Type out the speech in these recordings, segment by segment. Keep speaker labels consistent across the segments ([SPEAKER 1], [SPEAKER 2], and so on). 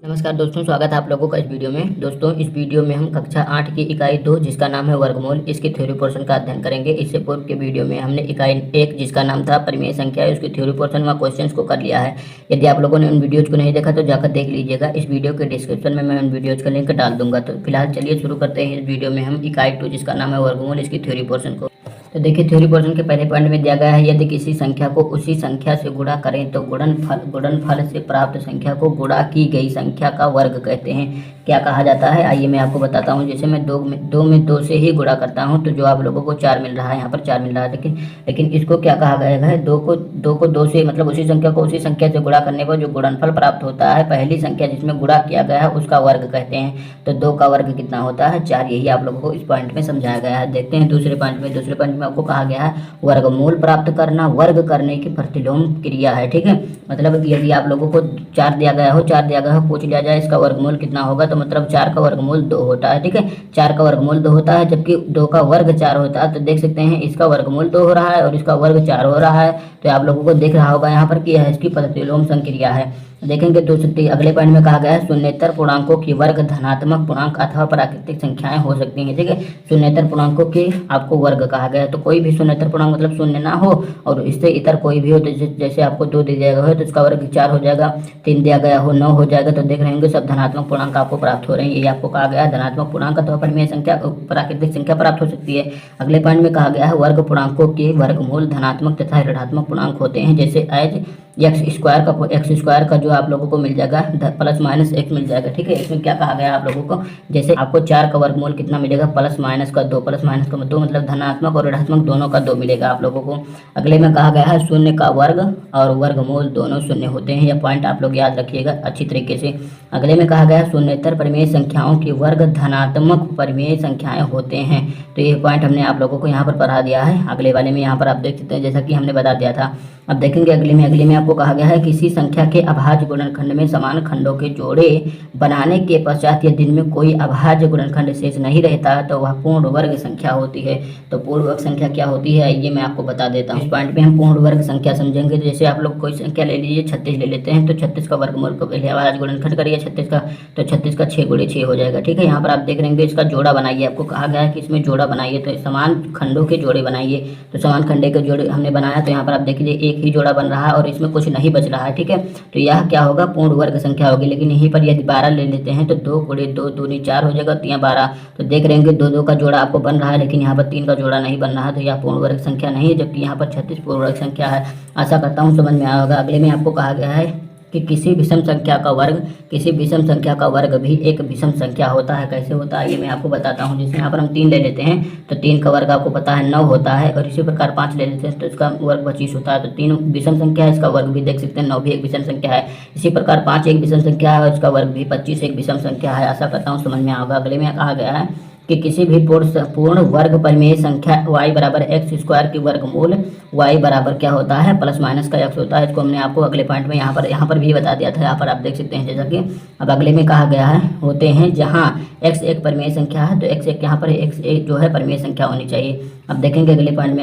[SPEAKER 1] नमस्कार दोस्तों, स्वागत है आप लोगों का इस वीडियो में। दोस्तों, इस वीडियो में हम कक्षा 8 की इकाई 2 जिसका नाम है वर्गमूल, इसकी थ्योरी पोर्शन का अध्ययन करेंगे। इससे पूर्व के वीडियो में हमने इकाई 1 जिसका नाम था परिमेय संख्या, उसकी थ्योरी पोर्शन व क्वेश्चंस को कर लिया है। यदि आप लोगों ने उन वीडियोज़ को नहीं देखा तो जाकर देख लीजिएगा। इस वीडियो के डिस्क्रिप्शन में मैं उन वीडियोज़ का लिंक डाल दूंगा। तो फिलहाल चलिए शुरू करते हैं। इस वीडियो में हम इकाई 2 जिसका नाम है वर्गमूल, इसकी थ्योरी पोर्शन को। तो देखिए, थ्योरी पोर्शन के पहले पॉइंट में दिया गया है, यदि किसी संख्या को उसी संख्या से गुणा करें तो गुणनफल से प्राप्त संख्या को गुणा की गई संख्या का वर्ग कहते हैं। क्या कहा जाता है, आइए मैं आपको बताता हूं। जैसे मैं दो में 2 से ही गुणा करता हूं तो जो आप लोगों को 4 मिल रहा है, यहाँ पर 4 मिल रहा है। लेकिन इसको क्या कहा गया है, 2 से मतलब उसी संख्या को उसी संख्या से गुणा करने पर जो गुणनफल प्राप्त होता है, पहली संख्या जिसमें गुणा किया गया है उसका वर्ग कहते हैं। तो 2 का वर्ग कितना होता है, 4। यही आप लोगों को इस पॉइंट में समझाया गया है। देखते हैं दूसरे पॉइंट में। दूसरे पॉइंट में आपको कहा गया है वर्गमूल प्राप्त करना वर्ग करने की प्रतिलोम क्रिया है। ठीक है, मतलब यदि आप लोगों को 4 दिया गया हो, पूछ लिया जाए इसका वर्गमूल कितना होगा, तो मतलब 4 का वर्गमूल 2 होता है। ठीक है, 4 का वर्गमूल 2 होता है, जबकि 2 का वर्ग 4 होता है। तो देख सकते हैं इसका वर्गमूल 2 हो रहा है और इसका वर्ग 4 हो रहा है। तो आप लोगों को दिख रहा होगा यहाँ पर कि यह इसकी प्रतिलोम संक्रिया है। देखेंगे दूसरे अगले पॉइंट में कहा गया है शून्येतर पूर्णांकों की वर्ग धनात्मक पूर्णांक अथवा प्राकृतिक संख्याएं हो सकती हैं। ठीक है, शून्येतर पूर्णांकों के आपको वर्ग कहा गया है। तो कोई भी शून्येतर पूर्णांक मतलब शून्य ना हो और इससे इतर कोई भी हो, तो जैसे आपको 2 दिया गया हो तो इसका वर्ग 4 हो जाएगा, 3 दिया गया हो 9 हो जाएगा। तो देख रहे होंगे सब धनात्मक पूर्णांक आपको प्राप्त हो रहे हैं। ये आपको कहा गया है धनात्मक पूर्णांक अथवा परिमेय संख्या प्राकृतिक संख्या प्राप्त हो सकती है। अगले पॉइंट में कहा गया है वर्ग पूर्णांकों के वर्गमूल धनात्मक तथा ऋणात्मक पूर्णांक होते हैं। जैसे एज एक्स स्क्वायर का जो आप लोगों को मिल जाएगा प्लस माइनस एक्स मिल जाएगा। ठीक है, इसमें क्या कहा गया आप लोगों को, जैसे आपको 4 का वर्गमूल कितना मिलेगा, प्लस माइनस का 2 मतलब धनात्मक और ऋणात्मक दोनों का 2 मिलेगा आप लोगों को। अगले में कहा गया है शून्य का वर्ग और वर्गमूल दोनों शून्य होते हैं। यह पॉइंट आप लोग याद रखिएगा अच्छी तरीके से। अगले में कहा गया है शून्येतर परिमेय संख्याओं के वर्ग धनात्मक परिमेय संख्याएं होते हैं। तो ये पॉइंट हमने आप लोगों को यहाँ पर पढ़ा दिया है। अगले वाले में यहाँ पर आप देख सकते हैं जैसा कि हमने बता दिया था। अब देखेंगे अगले में आपको कहा गया है किसी संख्या के अभाज्य गुणनखंड में समान खंडों के जोड़े बनाने के पश्चात यदि इनमें कोई अभाज्य गुणनखंड शेष नहीं रहता तो वह पूर्ण वर्ग संख्या होती है। तो पूर्ण वर्ग संख्या क्या होती है ये मैं आपको बता देता हूँ। इस पॉइंट में हम पूर्ण वर्ग संख्या समझेंगे। जैसे आप लोग कोई संख्या ले लीजिए, 36 ले लेते हैं, तो 36 का वर्गमूल को पहले अभाज्य गुणनखंड करिए 36 का, तो 36 का 6 गुणे 6 हो जाएगा। ठीक है, यहाँ पर आप देख रहे हैं इसका जोड़ा बनाइए। आपको कहा गया है कि इसमें जोड़ा बनाइए, तो समान खंडों के जोड़े बनाइए। तो समान खंडे के जोड़े हमने बनाया, तो यहाँ पर आप देख लीजिए एक ही जोड़ा बन रहा है और इसमें कुछ नहीं बच रहा है। ठीक है, तो यह क्या होगा, पूर्ण वर्ग संख्या होगी। लेकिन यहीं पर यदि 12 ले लेते हैं तो 2 गुणे 2 दूनी 4 हो जाएगा, 3 12। तो देख रहे हैं 2 का जोड़ा आपको बन रहा है, लेकिन यहाँ पर 3 का जोड़ा नहीं बन रहा है। तो यह पूर्ण वर्ग संख्या नहीं है, जबकि यहाँ पर 36 पूर्ण वर्ग संख्या है। आशा करता हूँ समझ में आया होगा। अगले में आपको कहा गया है कि किसी विषम संख्या का वर्ग भी एक विषम संख्या होता है। कैसे होता है ये मैं आपको बताता हूँ। जैसे यहाँ पर हम 3 ले लेते हैं तो 3 का वर्ग आपको पता है 9 होता है, और इसी प्रकार 5 ले लेते हैं तो इसका वर्ग 25 होता है। तो 3 विषम संख्या है, इसका वर्ग भी देख सकते हैं 9 भी एक विषम संख्या है। इसी प्रकार 5 एक विषम संख्या है और इसका वर्ग भी 25 एक विषम संख्या है। आशा करता हूँ समझ में आएगा। अगले में कहा गया है कि किसी भी पूर्ण वर्ग परिमेय संख्या y बराबर एक्स स्क्वायर की वर्गमूल y बराबर क्या होता है, प्लस माइनस का x होता है। इसको हमने आपको अगले पॉइंट में यहाँ पर भी बता दिया था। यहाँ पर आप देख सकते हैं जैसा कि अब अगले में कहा गया है होते हैं जहाँ x एक परिमेय संख्या है तो x एक यहाँ पर x एक जो है परिमेय संख्या होनी चाहिए। अब देखेंगे अगले पॉइंट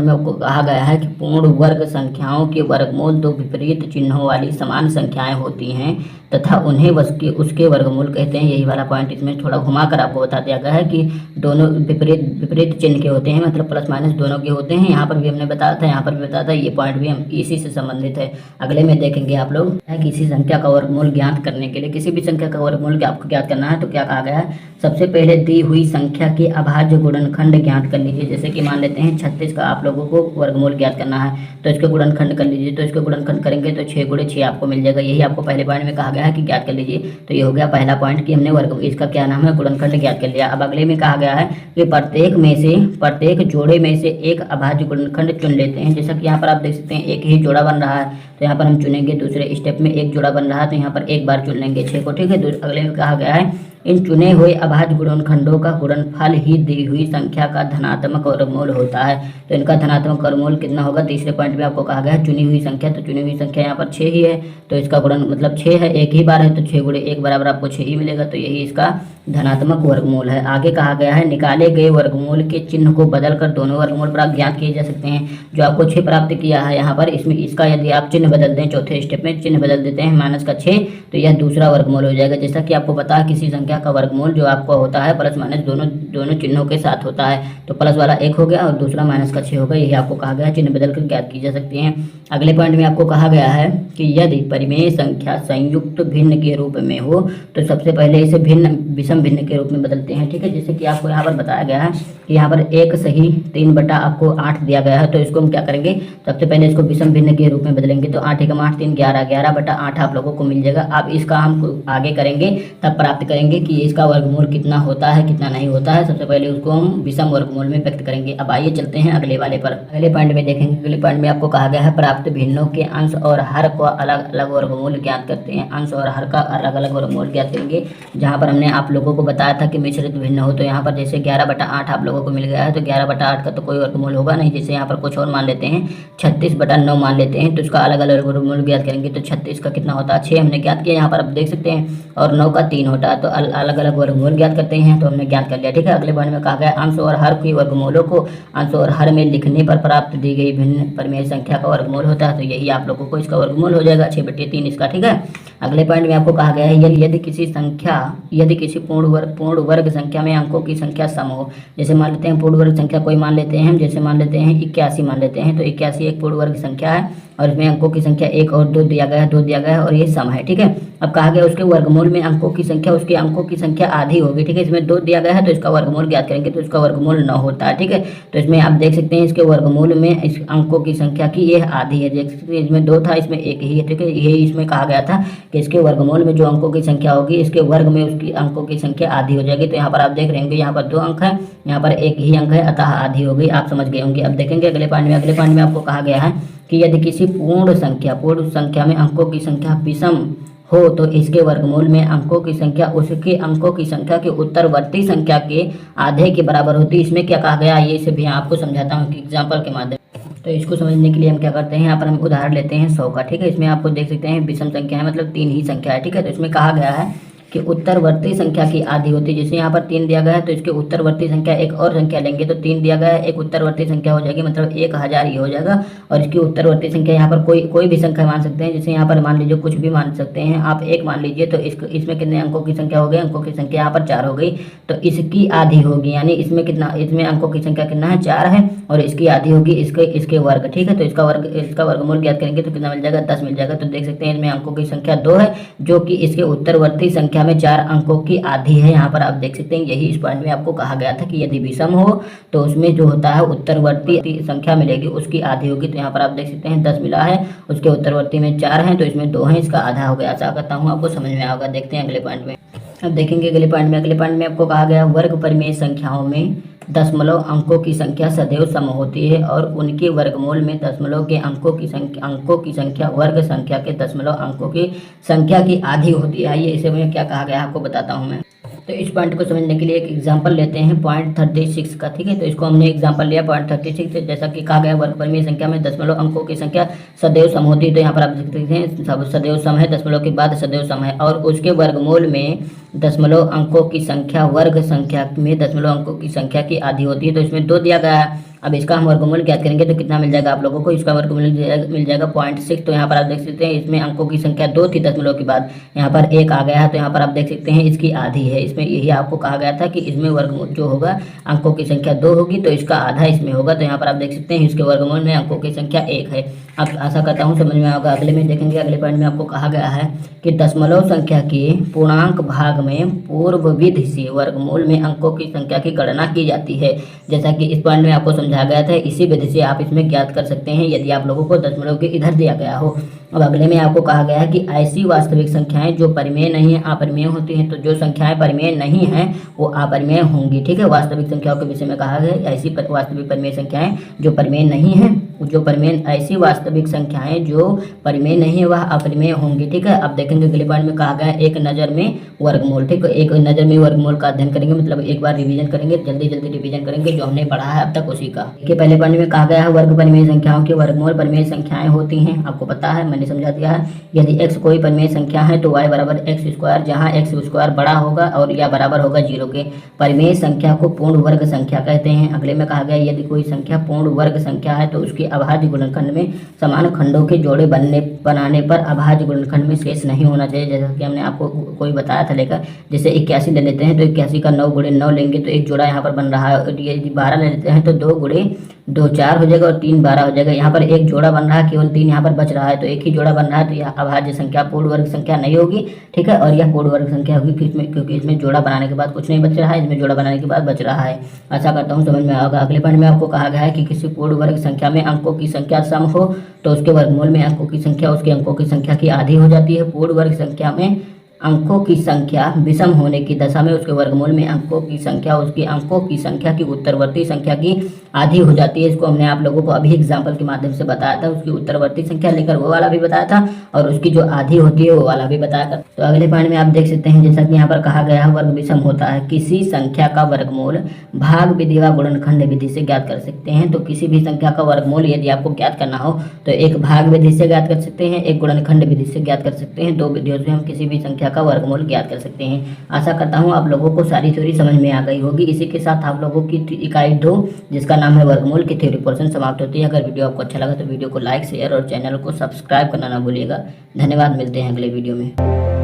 [SPEAKER 1] में आपको कहा गया है कि पूर्ण वर्ग संख्याओं के वर्गमूल 2 विपरीत चिन्हों वाली समान संख्याएं होती हैं तथा उन्हें उसके वर्गमूल कहते हैं। यही वाला पॉइंट इसमें थोड़ा घुमाकर आपको बता दिया गया है कि दोनों विपरीत चिन्ह के होते हैं, मतलब प्लस माइनस दोनों के होते हैं। यहाँ पर भी हमने बताया था, यहाँ पर भी बताया था। ये पॉइंट भी हम इसी से संबंधित है। अगले में देखेंगे आप लोग किसी संख्या का वर्गमूल ज्ञात करने के लिए, किसी भी संख्या का वर्गमूल आपको ज्ञात करना है तो क्या कहा गया है, सबसे पहले दी हुई संख्या के अभाज्य गुणनखंड ज्ञात कर लीजिए। जैसे कि मान लेते हैं 36 का आप लोगों को वर्गमूल ज्ञात करना है तो इसके गुणनखंड कर लीजिए। तो इसके गुणनखंड करेंगे तो 6 गुणे 6 आपको मिल जाएगा। यही आपको पहले पॉइंट में कहा गया है कि ज्ञात कर लीजिए। तो ये हो गया पहला पॉइंट कि हमने वर्ग इसका क्या नाम है, गुणनखंड ज्ञात कर लिया। अब अगले में कहा गया है कि प्रत्येक जोड़े में से एक अभाज्य गुणनखंड चुन लेते हैं। जैसा कि यहाँ पर आप देख सकते हैं एक ही जोड़ा बन रहा है, तो यहाँ पर हम चुनेंगे। दूसरे स्टेप में एक जोड़ा बन रहा है तो यहाँ पर एक बार चुन लेंगे 6 को। ठीक है, अगले में कहा गया है इन चुने हुए अभाज्य गुणनखंडों का गुणनफल ही दी हुई संख्या का धनात्मक वर्गमूल होता है। तो इनका धनात्मक वर्गमूल कितना होगा, तीसरे पॉइंट में आपको कहा गया है चुनी हुई संख्या। तो चुनी हुई संख्या यहाँ पर 6 ही है, तो इसका गुणन मतलब 6 है, एक ही बार है, तो 6 गुणे 1 बराबर आपको 6 ही मिलेगा। तो यही इसका धनात्मक वर्गमूल है। आगे कहा गया है निकाले गए वर्गमूल के चिन्ह को बदलकर दोनों वर्गमूल प्राप्त ज्ञात किए जा सकते हैं। जो आपको 6 प्राप्त किया है यहाँ पर, इसमें इसका यदि आप चिन्ह चिन्ह बदल दें, चौथे स्टेप में चिन्ह बदल देते हैं माइनस का 6, तो यह दूसरा वर्गमूल हो जाएगा। जैसा कि आपको पता है किसी संख्या का वर्गमूल जो आपको होता है प्लस माइनस दोनों चिन्हों के साथ होता है। तो प्लस वाला 1 हो गया और दूसरा माइनस का 6 होगा, यही आपको कहा गया है। चिन्ह बदल कर ज्ञात की जा सकती है। अगले पॉइंट में आपको कहा गया है कि यदि परिमेय संख्या संयुक्त भिन्न के रूप में हो तो सबसे पहले इसे विषम भिन्न के रूप में बदलते हैं। ठीक है, जैसे कि आपको यहाँ पर बताया गया है कि यहाँ पर 1 सही 3 बटा आपको 8 दिया गया है, तो इसको हम क्या करेंगे, सबसे पहले इसको विषम भिन्न के रूप में बदलेंगे। तो 8 एकम 8 3 11, 11 बटा 8 आप लोगों को मिल जाएगा। अब इसका हम आगे करेंगे तब प्राप्त करेंगे कि इसका वर्गमूल कितना होता है कितना नहीं होता है। सबसे पहले उसको हम विषम वर्गमूल में व्यक्त करेंगे। अब आइए चलते हैं अगले वाले पर। अगले पॉइंट में देखेंगे, अगले पॉइंट में आपको कहा गया है प्राप्त भिन्नों के अंश और हर को अलग अलग वर्गमूल ज्ञात करते हैं। अंश और हर का अलग अलग वर्गमूल ज्ञात करेंगे। जहाँ पर हमने आप लोगों को बताया था कि मिश्रित भिन्न हो, तो यहाँ पर जैसे 11 बटा 8 आप लोगों को मिल गया है, तो 11 बटा 8 का तो कोई वर्गमूल होगा नहीं। जैसे यहाँ पर कुछ और मान लेते हैं 36 बटा 9 मान लेते हैं, तो इसका अलग अलग वर्गमूल ज्ञात करेंगे। तो 36 का कितना होता है 6 हमने ज्ञात किया यहाँ पर आप देख सकते हैं, और 9 का 3 होता है। तो अलग अलग वर्गमूल ज्ञात करते हैं, तो हमने ज्ञात कर लिया। ठीक है, अगले पॉइंट में कहा गया अंश और हर के वर्गमूलों को अंश और हर में लिखने पर प्राप्त दी गई भिन्न परिमेय संख्या का वर्गमूल होता है। तो यही आप लोगों को इसका वर्गमूल हो जाएगा 6/3 इसका। ठीक है, अगले पॉइंट में आपको कहा गया है यदि किसी पूर्ण वर्ग संख्या में अंकों की संख्या सम हो। जैसे मान लेते हैं पूर्ण वर्ग संख्या कोई मान लेते हैं, जैसे मान लेते हैं 81 मान लेते हैं, तो 81 एक पूर्ण वर्ग संख्या है और इसमें अंकों की संख्या 1 और 2 दिया गया है, 2 दिया गया है और ये सम है। ठीक है, अब कहा गया उसके वर्गमूल में अंकों की संख्या उसके अंकों की संख्या आधी होगी। ठीक है, इसमें 2 दिया गया है तो इसका वर्गमूल ज्ञात करेंगे, तो इसका वर्गमूल 9 होता है। ठीक है, तो इसमें आप देख सकते हैं इसके वर्गमूल में इस अंकों की संख्या की ये आधी है। देख सकते हैं इसमें 2 था, इसमें 1 ही है। ठीक है, यही इसमें कहा गया था कि इसके वर्गमूल में जो अंकों की संख्या होगी इसके वर्ग में उसकी अंकों की संख्या आधी हो जाएगी। तो यहाँ पर आप देख रहे होंगे यहाँ पर 2 अंक है, यहाँ पर 1 ही अंक है, अतः आधी हो गई। आप समझ गए होंगे। अब देखेंगे अगले पॉइंट में। अगले पॉइंट में आपको कहा गया है कि यदि किसी पूर्ण संख्या में अंकों की संख्या विषम हो तो इसके वर्गमूल में अंकों की संख्या उसके अंकों की संख्या के उत्तरवर्ती संख्या के आधे के बराबर होती है। इसमें क्या कहा गया ये इसे भी आपको समझाता हूँ एग्जाम्पल के माध्यम। तो इसको समझने के लिए हम क्या करते हैं, यहाँ पर हम उदाहरण लेते हैं 100 का। ठीक है, इसमें आपको देख सकते हैं विषम संख्या है, मतलब 3 ही संख्या है। ठीक है, तो इसमें कहा गया है कि उत्तरवर्ती संख्या की आधी होती है। जैसे यहाँ पर 3 दिया गया है तो इसके उत्तरवर्ती संख्या एक और संख्या लेंगे, तो 3 दिया गया है एक उत्तरवर्ती संख्या हो जाएगी, मतलब 1000 ही हो जाएगा। और इसकी उत्तरवर्ती संख्या यहाँ पर कोई भी संख्या मान सकते हैं। जैसे यहाँ पर मान लीजिए कुछ भी मान सकते हैं आप, 1 मान लीजिए, तो इसमें कितने अंकों की संख्या हो गई, अंकों की संख्या यहाँ पर 4 हो गई, तो इसकी आधी होगी, यानी इसमें अंकों की संख्या कितना है 4 है, और इसकी आधी होगी इसके वर्ग। ठीक है, तो इसका वर्गमूल ज्ञात करेंगे तो कितना मिल जाएगा 10 मिल जाएगा। तो देख सकते हैं इसमें अंकों की संख्या 2 है, जो कि इसके उत्तरवर्ती संख्या में 4 अंकों की आधी है। यहाँ पर आप देख सकते हैं यही इस पॉइंट में आपको कहा गया था कि यदि विषम हो तो उसमें जो होता है उत्तरवर्ती संख्या मिलेगी उसकी आधी होगी। तो यहाँ पर आप देख सकते हैं 10 मिला है, उसके उत्तरवर्ती में 4 हैं, तो इसमें 2 हैं, इसका आधा हो गया। आशा करता हूँ आपको समझ में आएगा। देखते हैं अगले पॉइंट में। अब देखेंगे अगले पॉइंट में। अगले पॉइंट में आपको कहा गया वर्ग परिमेय संख्याओं में दशमलव अंकों की संख्या सदैव सम होती है और उनके वर्गमूल में दशमलव के अंकों की संख्या वर्ग संख्या के दशमलव अंकों की संख्या की आधी होती है। आइए इसे में क्या कहा गया आपको बताता हूँ मैं। तो इस पॉइंट को समझने के लिए एक एग्जांपल लेते हैं पॉइंट 36 का। ठीक है, तो इसको हमने एग्जांपल लिया पॉइंट 36 से। जैसा कि कहा गया वर्ग परिमेय संख्या में दशमलव अंकों की संख्या सदैव सम होती है। तो यहाँ पर आप देख सकते हैं सदैव सम है, दशमलव के बाद सदैव सम है, और उसके वर्गमूल में दशमलव अंकों की संख्या वर्ग संख्या में दशमलव अंकों की संख्या की आधी होती है। तो इसमें 2 दिया गया है। अब इसका हम वर्गमूल ज्ञात करेंगे तो कितना मिल जाएगा आप लोगों को, इसका वर्गमूल मिल जाएगा 0.6। तो यहाँ पर आप देख सकते हैं इसमें अंकों की संख्या 2 थी, दशमलव के बाद यहाँ पर 1 आ गया है, तो यहाँ पर आप देख सकते हैं इसकी आधी है। इसमें यही आपको कहा गया था कि इसमें वर्गमूल जो होगा अंकों की संख्या 2 होगी, तो इसका आधा इसमें होगा। तो यहाँ पर आप देख सकते हैं इसके वर्गमूल में अंकों की संख्या 1 है। अब आशा करता हूँ समझ में आएगा। अगले में देखेंगे, अगले पॉइंट में आपको कहा गया है कि दशमलव संख्या के पूर्णांक भाग में पूर्व विधि से वर्गमूल में अंकों की संख्या की गणना की जाती है। जैसा कि इस पॉइंट में आपको समझाया गया था, इसी विधि से आप इसमें ज्ञात कर सकते हैं यदि आप लोगों को दशमलव के इधर दिया गया हो। अब अगले में आपको कहा गया है कि ऐसी वास्तविक संख्याएं जो परिमेय नहीं है अपरिमेय होती हैं। तो जो संख्याएं परिमेय नहीं हैं वो अपरिमेय होंगी। ठीक है, वास्तविक संख्याओं के विषय में कहा गया है ऐसी वास्तविक परिमेय संख्याएं जो परिमेय नहीं है, जो परिमेय ऐसी वास्तविक संख्याएं जो परिमेय नहीं है वह अपरिमेय होंगी। ठीक है, अब देखेंगे अगले पॉइंट में कहा गया है एक नज़र में वर्गमूल। ठीक है, एक नज़र में वर्गमूल का अध्ययन करेंगे, मतलब एक बार रिवीजन करेंगे, जल्दी रिवीजन करेंगे जो हमने पढ़ा है अब तक उसी का। देखिए पहले पॉइंट में कहा गया है वर्ग परिमेय संख्याओं के वर्गमूल परिमेय संख्याएं होती हैं। आपको पता है, मैंने समझा दिया है। यदि x कोई परिमेय संख्या है तो y बराबर x², जहाँ x² बड़ा होगा और या बराबर होगा 0 के। परिमेय संख्या को पूर्ण वर्ग संख्या कहते हैं। अगले में कहा गया यदि कोई संख्या पूर्ण वर्ग संख्या है तो उसकी अभाज्य गुणनखंड में समान खंडों के जोड़े बनाने पर अभाज्य गुणनखंड में शेष नहीं होना चाहिए। जैसा कि हमने आपको कोई बताया था लेकर, जैसे 81 ले लेते हैं तो 81 का 9 गुणे 9 लेंगे तो एक जोड़ा यहाँ पर बन रहा है। और ये 12 ले लेते हैं तो 2 गुणे 2 4 हो जाएगा और 3 12 हो जाएगा। यहाँ पर एक जोड़ा बन रहा है, केवल 3 यहाँ पर बच रहा है, तो एक ही जोड़ा बन रहा है, तो यह अभाज्य संख्या पूर्ण वर्ग संख्या नहीं होगी, ठीक है। और यह पूर्ण वर्ग संख्या होगी क्योंकि इसमें जोड़ा बनाने के बाद कुछ नहीं बच रहा है, इसमें जोड़ा बनाने के बाद बच रहा है। आशा करता हूँ समझ में आएगा। अगले पॉइंट में आपको कहा गया है कि किसी पूर्ण वर्ग संख्या में अंकों की संख्या सम हो तो उसके वर्गमूल में अंकों की संख्या उसके अंकों की संख्या की आधी हो जाती है। पूर्ण वर्ग संख्या में अंकों की संख्या विषम होने की दशा में उसके वर्गमूल में अंकों की संख्या उसके अंकों की संख्या की उत्तरवर्ती संख्या की आधी हो जाती है। इसको हमने आप लोगों को अभी एग्जाम्पल के माध्यम से बताया था, उसकी उत्तरवर्ती संख्या लेकर वो वाला भी बताया था और उसकी जो आधी होती है वो वाला भी बताया था। तो अगले पॉइंट में आप देख सकते हैं, जैसा कि यहाँ पर कहा गया है वर्ग विषम होता है। किसी संख्या का वर्गमूल भाग विधि व गुणनखंड विधि से ज्ञात कर सकते हैं। तो किसी भी संख्या का वर्गमूल यदि आपको ज्ञात करना हो तो एक भाग विधि से ज्ञात कर सकते हैं, एक गुणनखंड विधि से ज्ञात कर सकते हैं। 2 विधियों से हम किसी भी संख्या का वर्गमूल ज्ञात कर सकते हैं। आशा करता हूँ आप लोगों को सारी थ्योरी समझ में आ गई होगी। इसी के साथ आप लोगों की इकाई 2 जिसका नाम है वर्गमूल की थ्योरी पोर्शन समाप्त होती है। अगर वीडियो आपको अच्छा लगा तो वीडियो को लाइक शेयर और चैनल को सब्सक्राइब करना ना भूलिएगा। धन्यवाद, मिलते हैं अगले वीडियो में।